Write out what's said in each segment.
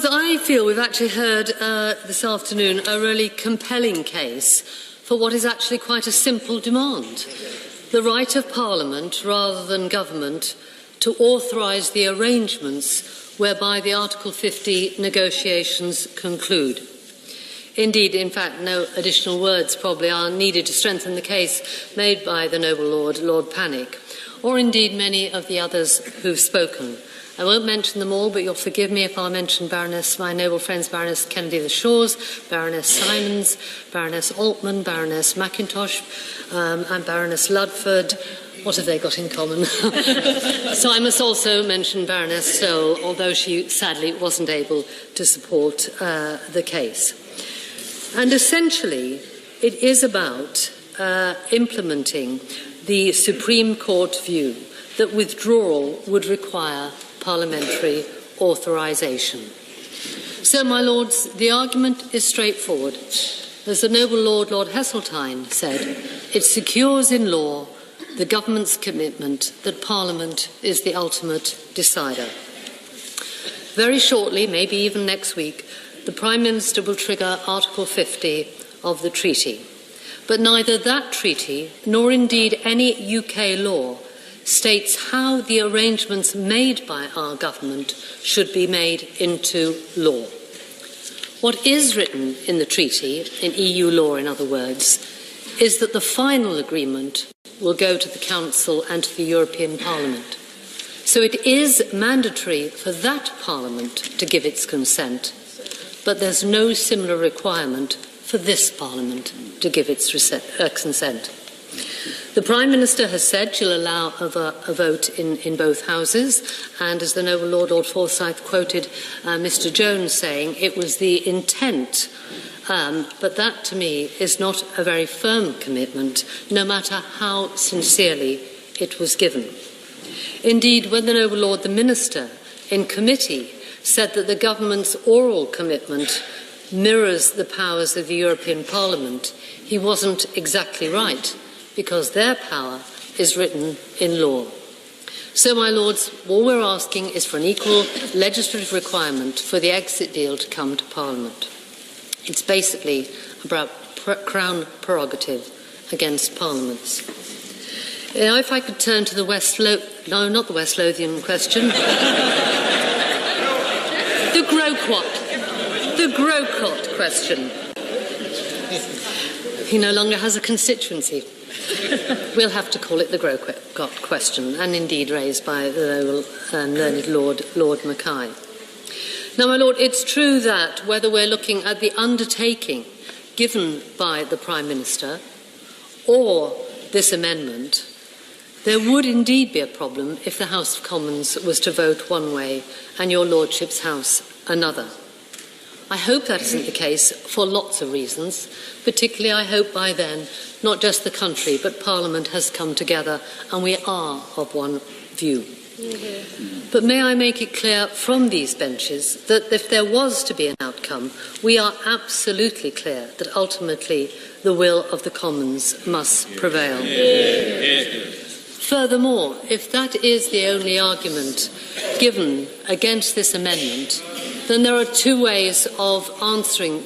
I feel we've actually heard this afternoon a really compelling case for what is actually quite a simple demand. The right of Parliament, rather than government, to authorise the arrangements whereby the Article 50 negotiations conclude. Indeed, in fact, no additional words probably are needed to strengthen the case made by the noble Lord, Lord Pannick, or indeed many of the others who've spoken. I won't mention them all, but you'll forgive me if I mention my noble friends Baroness Kennedy the Shores, Baroness Simons, Baroness Altman, Baroness Mackintosh, and Baroness Ludford. What have they got in common? So I must also mention Baroness Sowell, although she sadly wasn't able to support the case. And essentially, it is about implementing the Supreme Court view that withdrawal would require parliamentary authorisation. So, my lords, the argument is straightforward. As the noble Lord Heseltine said, it secures in law the government's commitment that Parliament is the ultimate decider. Very shortly, maybe even next week, the Prime Minister will trigger Article 50 of the treaty. But neither that treaty, nor indeed any UK law, states how the arrangements made by our government should be made into law. What is written in the treaty, in EU law in other words, is that the final agreement will go to the Council and to the European Parliament. So it is mandatory for that Parliament to give its consent, but there's no similar requirement for this Parliament to give its consent. The Prime Minister has said she'll allow a vote in both houses, and as the noble Lord Forsyth quoted Mr Jones saying, it was the intent, but that to me is not a very firm commitment, no matter how sincerely it was given. Indeed, when the noble Lord the Minister in committee said that the government's oral commitment mirrors the powers of the European Parliament, he wasn't exactly right, because their power is written in law. So, my lords, all we're asking is for an equal legislative requirement for the exit deal to come to Parliament. It's basically about Crown prerogative against Parliaments. If I could turn to the not the West Lothian question, the Grocott question. He no longer has a constituency. We'll have to call it the Grocott question, and indeed raised by the noble and learned Lord Mackay. Now, my lord, it's true that whether we're looking at the undertaking given by the Prime Minister or this amendment, there would indeed be a problem if the House of Commons was to vote one way and your Lordship's House another. I hope that isn't the case for lots of reasons. Particularly, I hope by then, not just the country, but Parliament has come together and we are of one view. Mm-hmm. But may I make it clear from these benches that if there was to be an outcome, we are absolutely clear that ultimately the will of the Commons must prevail. Furthermore, if that is the only argument given against this amendment, then there are two ways of answering.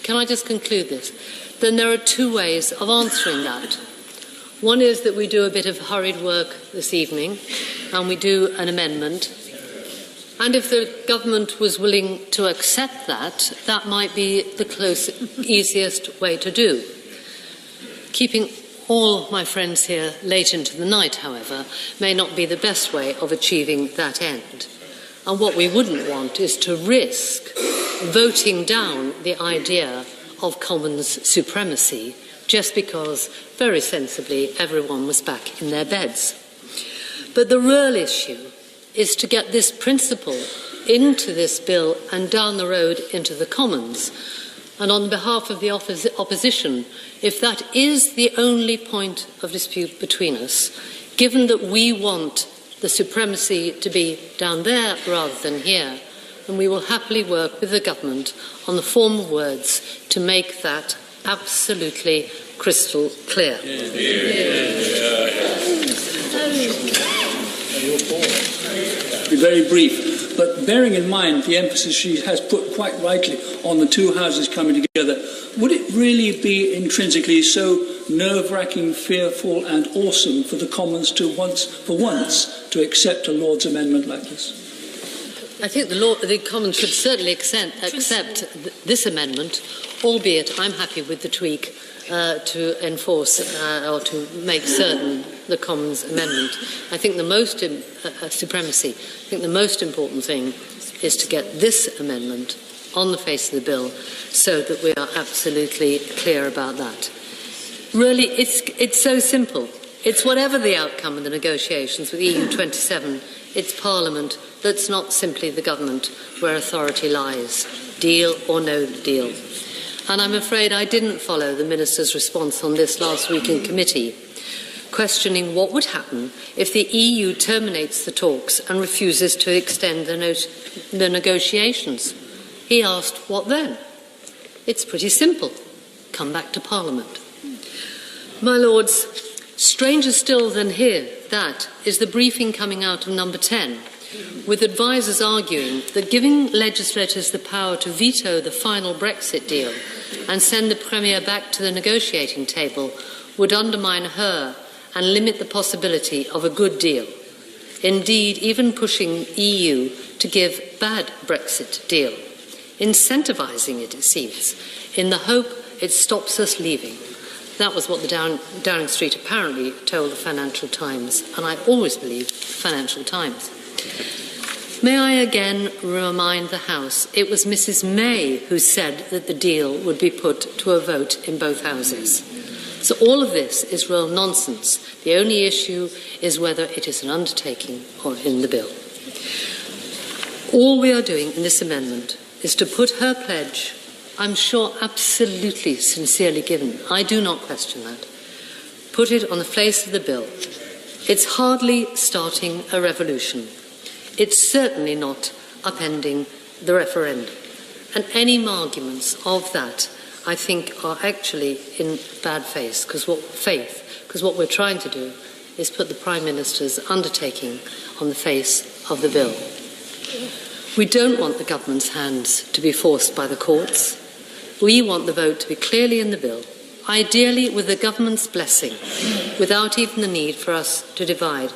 Can I just conclude this? Then there are two ways of answering that. One is that we do a bit of hurried work this evening and we do an amendment. And if the government was willing to accept that, that might be the easiest way to do. Keeping all my friends here late into the night, however, may not be the best way of achieving that end. And what we wouldn't want is to risk voting down the idea of Commons supremacy just because, very sensibly, everyone was back in their beds. But the real issue is to get this principle into this bill and down the road into the Commons. And on behalf of the opposition, if that is the only point of dispute between us, given that we want the supremacy to be down there rather than here, and we will happily work with the government on the form of words to make that absolutely crystal clear. Be very brief. But bearing in mind the emphasis she has put quite rightly on the two houses coming together, would it really be intrinsically so nerve-wracking, fearful and awesome for the Commons to for once to accept a Lord's amendment like this? I think the Commons should certainly accept this amendment, albeit I'm happy with the tweak to enforce or to make certain the Commons amendment. I think the most supremacy. I think the most important thing is to get this amendment on the face of the bill, so that we are absolutely clear about that. Really, it's so simple. It's whatever the outcome of the negotiations with EU27. It's Parliament that's not simply the government where authority lies, deal or no deal. And I'm afraid I didn't follow the Minister's response on this last week in committee, questioning what would happen if the EU terminates the talks and refuses to extend the negotiations. He asked, what then? It's pretty simple. Come back to Parliament. My Lords, stranger still than here, that is the briefing coming out of number 10, with advisers arguing that giving legislators the power to veto the final Brexit deal and send the Premier back to the negotiating table would undermine her and limit the possibility of a good deal. Indeed, even pushing EU to give bad Brexit deal, incentivising it, it seems, in the hope it stops us leaving. That was what the Downing Street apparently told the Financial Times, and I always believed Financial Times. May I again remind the House it was Mrs May who said that the deal would be put to a vote in both houses. So all of this is real nonsense. The only issue is whether it is an undertaking or in the bill. All we are doing in this amendment is to put her pledge, I'm sure absolutely sincerely given, I do not question that, put it on the face of the bill. It's hardly starting a revolution. It's certainly not upending the referendum. And any arguments of that, I think, are actually in bad faith, because what we're trying to do is put the Prime Minister's undertaking on the face of the bill. We don't want the government's hands to be forced by the courts. We want the vote to be clearly in the bill, ideally with the government's blessing, without even the need for us to divide,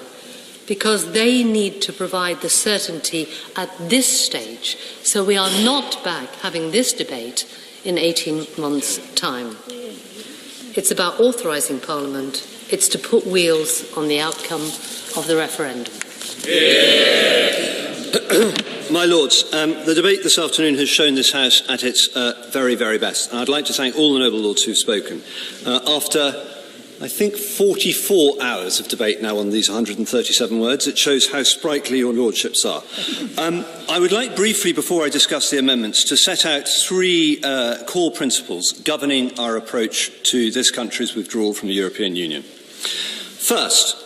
because they need to provide the certainty at this stage, so we are not back having this debate in 18 months' time. It's about authorising Parliament. It's to put wheels on the outcome of the referendum. My Lords, the debate this afternoon has shown this House at its very, very best. And I'd like to thank all the noble Lords who've spoken. After, I think, 44 hours of debate now on these 137 words, it shows how sprightly your Lordships are. I would like briefly, before I discuss the amendments, to set out three core principles governing our approach to this country's withdrawal from the European Union. First,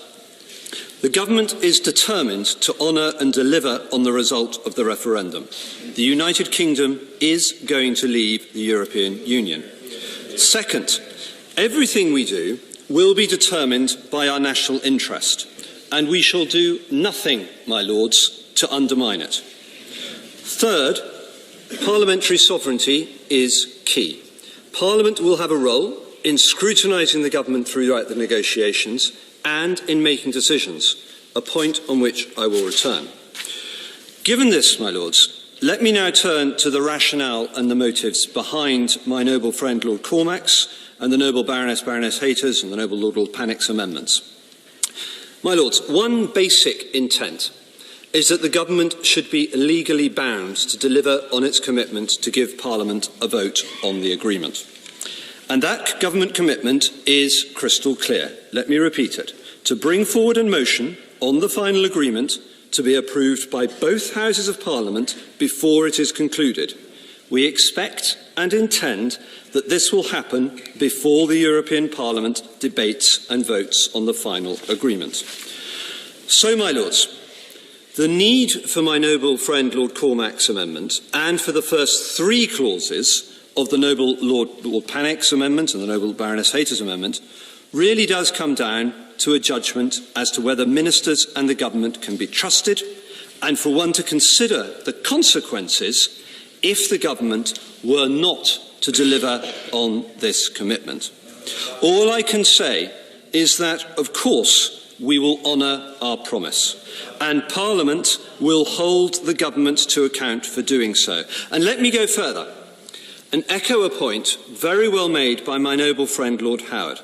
the Government is determined to honour and deliver on the result of the referendum. The United Kingdom is going to leave the European Union. Second, everything we do will be determined by our national interest, and we shall do nothing, my Lords, to undermine it. Third, parliamentary sovereignty is key. Parliament will have a role in scrutinising the government throughout the negotiations and in making decisions, a point on which I will return. Given this, my Lords, let me now turn to the rationale and the motives behind my noble friend Lord Cormac's and the noble Baroness Hayter's and the noble Lord Pannick's amendments. My Lords, one basic intent is that the Government should be legally bound to deliver on its commitment to give Parliament a vote on the agreement. And that government commitment is crystal clear. Let me repeat it. To bring forward a motion on the final agreement to be approved by both Houses of Parliament before it is concluded. We expect and intend that this will happen before the European Parliament debates and votes on the final agreement. So, my Lords, the need for my noble friend Lord Cormac's amendment and for the first three clauses of the noble Lord Pannick's amendment and the noble Baroness Hayter's amendment really does come down to a judgment as to whether ministers and the government can be trusted and for one to consider the consequences if the government were not to deliver on this commitment. All I can say is that, of course, we will honour our promise, and Parliament will hold the government to account for doing so. And let me go further and echo a point very well made by my noble friend Lord Howard.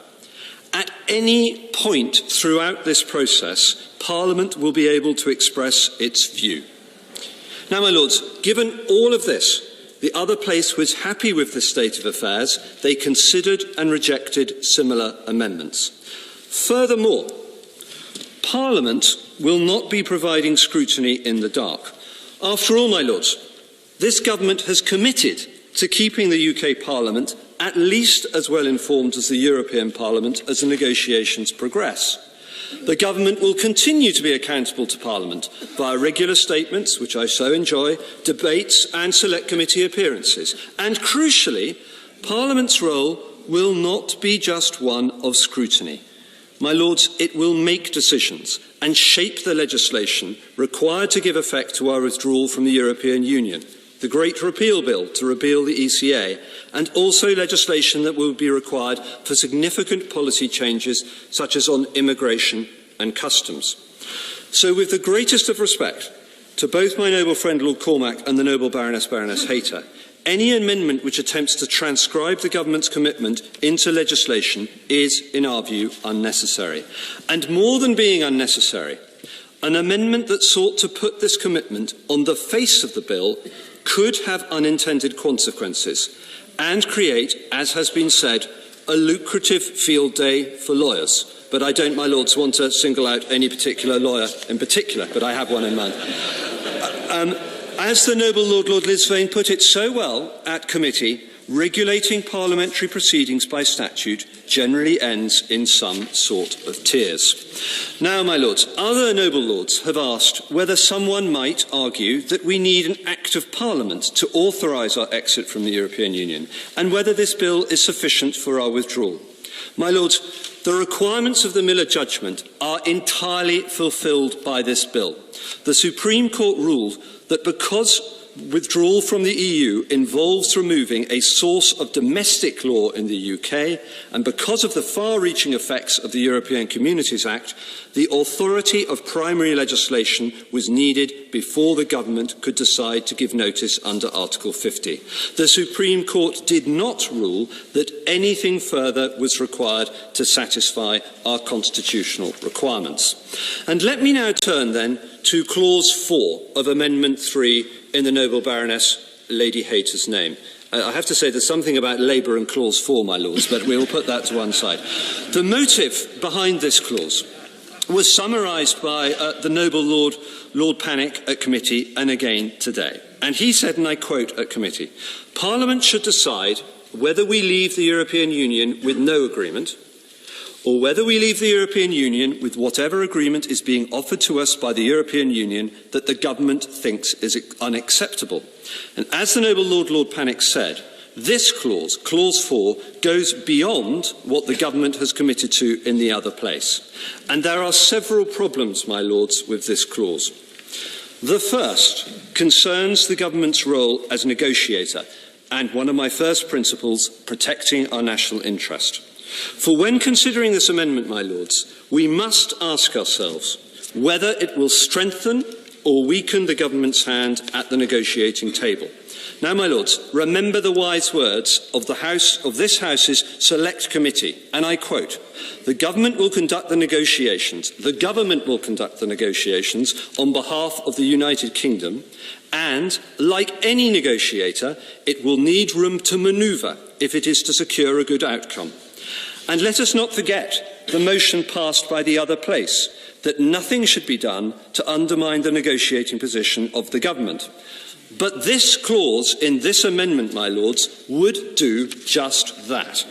At any point throughout this process, Parliament will be able to express its view. Now, my Lords, given all of this, the other place was happy with this state of affairs. They considered and rejected similar amendments. Furthermore, Parliament will not be providing scrutiny in the dark. After all, my Lords, this government has committed to keeping the UK Parliament at least as well informed as the European Parliament as the negotiations progress. The government will continue to be accountable to Parliament via regular statements, which I so enjoy, debates and select committee appearances. And crucially, Parliament's role will not be just one of scrutiny. My Lords, it will make decisions and shape the legislation required to give effect to our withdrawal from the European Union, the Great Repeal Bill to repeal the ECA, and also legislation that will be required for significant policy changes such as on immigration and customs. So with the greatest of respect to both my noble friend Lord Cormack and the noble Baroness Hayter, any amendment which attempts to transcribe the government's commitment into legislation is, in our view, unnecessary. And more than being unnecessary, an amendment that sought to put this commitment on the face of the bill could have unintended consequences and create, as has been said, a lucrative field day for lawyers. But I don't, my Lords, want to single out any particular lawyer in particular, but I have one in mind. As the noble Lord Lisvane put it so well at committee, regulating parliamentary proceedings by statute generally ends in some sort of tears. Now, my Lords, other noble Lords have asked whether someone might argue that we need an Act of Parliament to authorise our exit from the European Union, and whether this bill is sufficient for our withdrawal. My Lords, the requirements of the Miller judgment are entirely fulfilled by this bill. The Supreme Court ruled that because withdrawal from the EU involves removing a source of domestic law in the UK, and because of the far-reaching effects of the European Communities Act, the authority of primary legislation was needed before the government could decide to give notice under Article 50. The Supreme Court did not rule that anything further was required to satisfy our constitutional requirements. And let me now turn then to Clause 4 of Amendment 3 in the noble Baroness Lady Hayter's name. I have to say there's something about Labour and Clause 4, my Lords, but we will put that to one side. The motive behind this clause was summarised by the noble Lord Panic at committee and again today. And he said, and I quote at committee, "Parliament should decide whether we leave the European Union with no agreement, or whether we leave the European Union with whatever agreement is being offered to us by the European Union that the government thinks is unacceptable." And as the noble Lord Panic said, this clause, Clause 4, goes beyond what the government has committed to in the other place. And there are several problems, my Lords, with this clause. The first concerns the government's role as negotiator, and one of my first principles, protecting our national interest. For when considering this amendment, my Lords, we must ask ourselves whether it will strengthen or weaken the government's hand at the negotiating table. Now, my Lords, remember the wise words of this House's Select Committee, and I quote, "The government will conduct the negotiations on behalf of the United Kingdom, and, like any negotiator, it will need room to manoeuvre if it is to secure a good outcome." And let us not forget the motion passed by the other place, that nothing should be done to undermine the negotiating position of the government. But this clause in this amendment, my Lords, would do just that.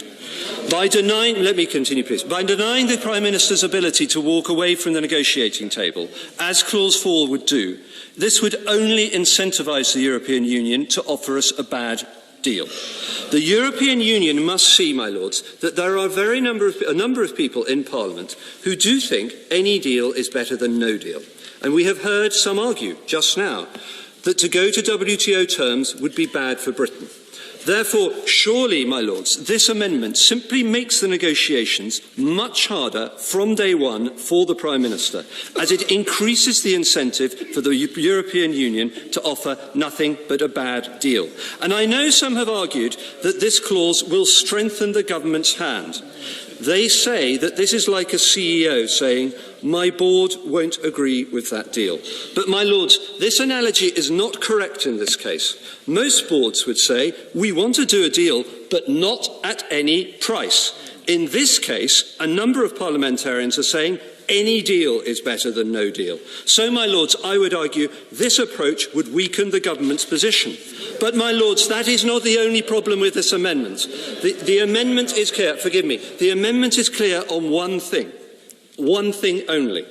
By denying the Prime Minister's ability to walk away from the negotiating table, as Clause 4 would do, this would only incentivise the European Union to offer us a bad deal. The European Union must see, my Lords, that there are a number of people in Parliament who do think any deal is better than no deal. And we have heard some argue just now that to go to WTO terms would be bad for Britain. Therefore, surely, my lords, this amendment simply makes the negotiations much harder from day one for the Prime Minister, as it increases the incentive for the European Union to offer nothing but a bad deal. And I know some have argued that this clause will strengthen the government's hand. They say that this is like a CEO saying, "My board won't agree with that deal." But, my lords, this analogy is not correct in this case. Most boards would say, "We want to do a deal, but not at any price." In this case, a number of parliamentarians are saying any deal is better than no deal. So, my lords, I would argue this approach would weaken the government's position. But, my lords, that is not the only problem with this amendment. The amendment is clear. Forgive me. The amendment is clear on one thing only.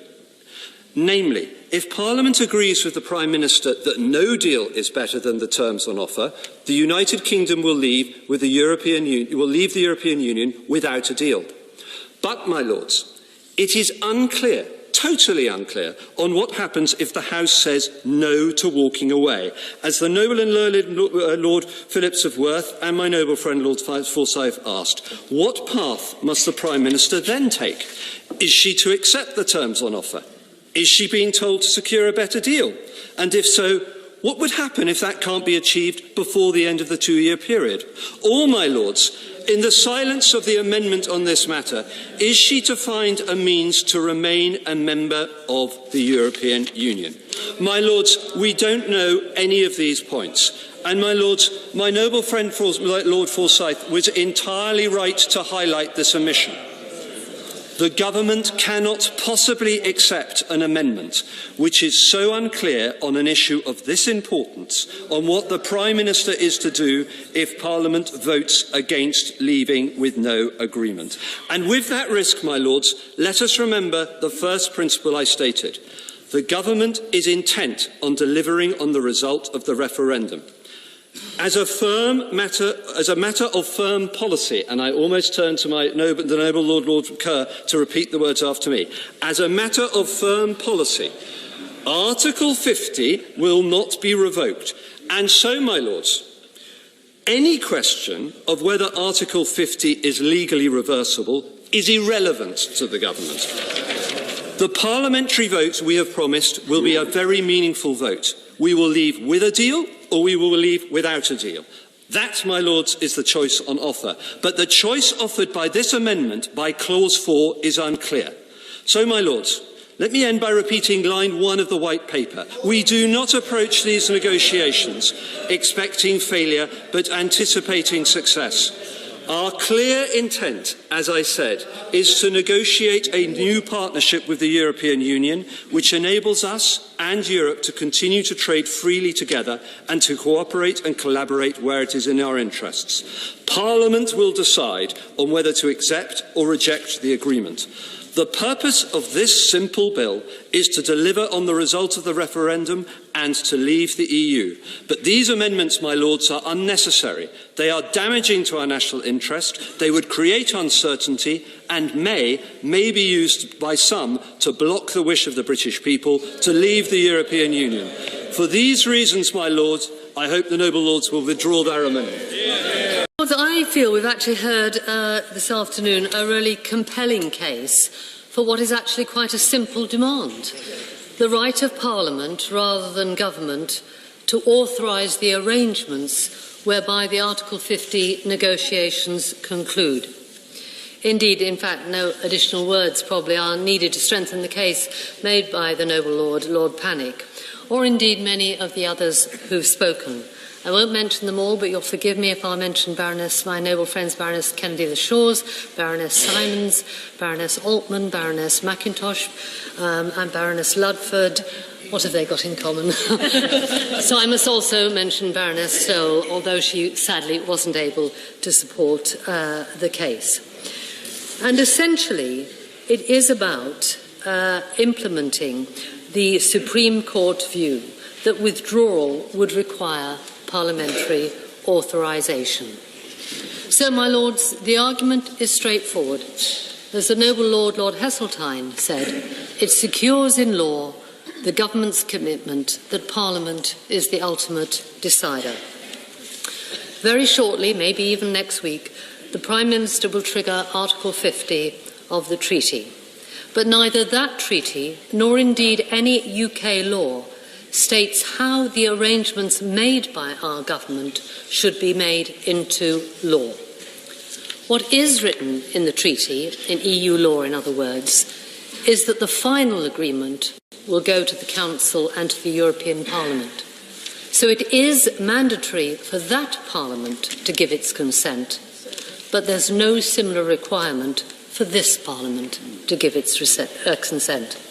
Namely, if Parliament agrees with the Prime Minister that no deal is better than the terms on offer, the United Kingdom will leave the European Union without a deal. But, my lords, it is unclear, totally unclear, on what happens if the House says no to walking away. As the noble and learned Lord Phillips of Worth and my noble friend Lord Forsyth asked, what path must the Prime Minister then take? Is she to accept the terms on offer? Is she being told to secure a better deal? And if so, what would happen if that can't be achieved before the end of the 2-year period? Or, my lords, in the silence of the amendment on this matter, is she to find a means to remain a member of the European Union? My lords, we don't know any of these points. And, my lords, my noble friend Lord Forsyth was entirely right to highlight this omission. The government cannot possibly accept an amendment which is so unclear on an issue of this importance on what the Prime Minister is to do if Parliament votes against leaving with no agreement. And with that risk, my lords, let us remember the first principle I stated. The government is intent on delivering on the result of the referendum. As a matter of firm policy, and I almost turn to the noble Lord Kerr to repeat the words after me. As a matter of firm policy, Article 50 will not be revoked. And so, my lords, any question of whether Article 50 is legally reversible is irrelevant to the government. The parliamentary vote we have promised will be a very meaningful vote. We will leave with a deal, or we will leave without a deal. That, my lords, is the choice on offer. But the choice offered by this amendment, by clause 4, is unclear. So, my lords, let me end by repeating line 1 of the White Paper. We do not approach these negotiations expecting failure, but anticipating success. Our clear intent, as I said, is to negotiate a new partnership with the European Union, which enables us and Europe to continue to trade freely together and to cooperate and collaborate where it is in our interests. Parliament will decide on whether to accept or reject the agreement. The purpose of this simple bill is to deliver on the result of the referendum and to leave the EU. But these amendments, my lords, are unnecessary. They are damaging to our national interest. They would create uncertainty and may be used by some to block the wish of the British people to leave the European Union. For these reasons, my lords, I hope the noble lords will withdraw their amendment. I feel we've actually heard this afternoon a really compelling case for what is actually quite a simple demand. The right of Parliament, rather than government, to authorise the arrangements whereby the Article 50 negotiations conclude. Indeed, in fact, no additional words probably are needed to strengthen the case made by the noble Lord, Lord Panic, or indeed many of the others who've spoken. I won't mention them all, but you'll forgive me if I mention my noble friends Baroness Kennedy the Shores, Baroness Simons, Baroness Altman, Baroness Mackintosh, and Baroness Ludford. What have they got in common? So I must also mention Baroness Stoll, although she sadly wasn't able to support the case. And essentially, it is about implementing the Supreme Court view that withdrawal would require parliamentary authorisation. So, my lords, the argument is straightforward. As the noble Lord Heseltine said, it secures in law the government's commitment that Parliament is the ultimate decider. Very shortly, maybe even next week, the Prime Minister will trigger Article 50 of the treaty. But neither that treaty, nor indeed any UK law, states how the arrangements made by our government should be made into law. What is written in the treaty, in EU law in other words, is that the final agreement will go to the Council and to the European Parliament. So it is mandatory for that Parliament to give its consent, but there's no similar requirement for this Parliament to give its consent.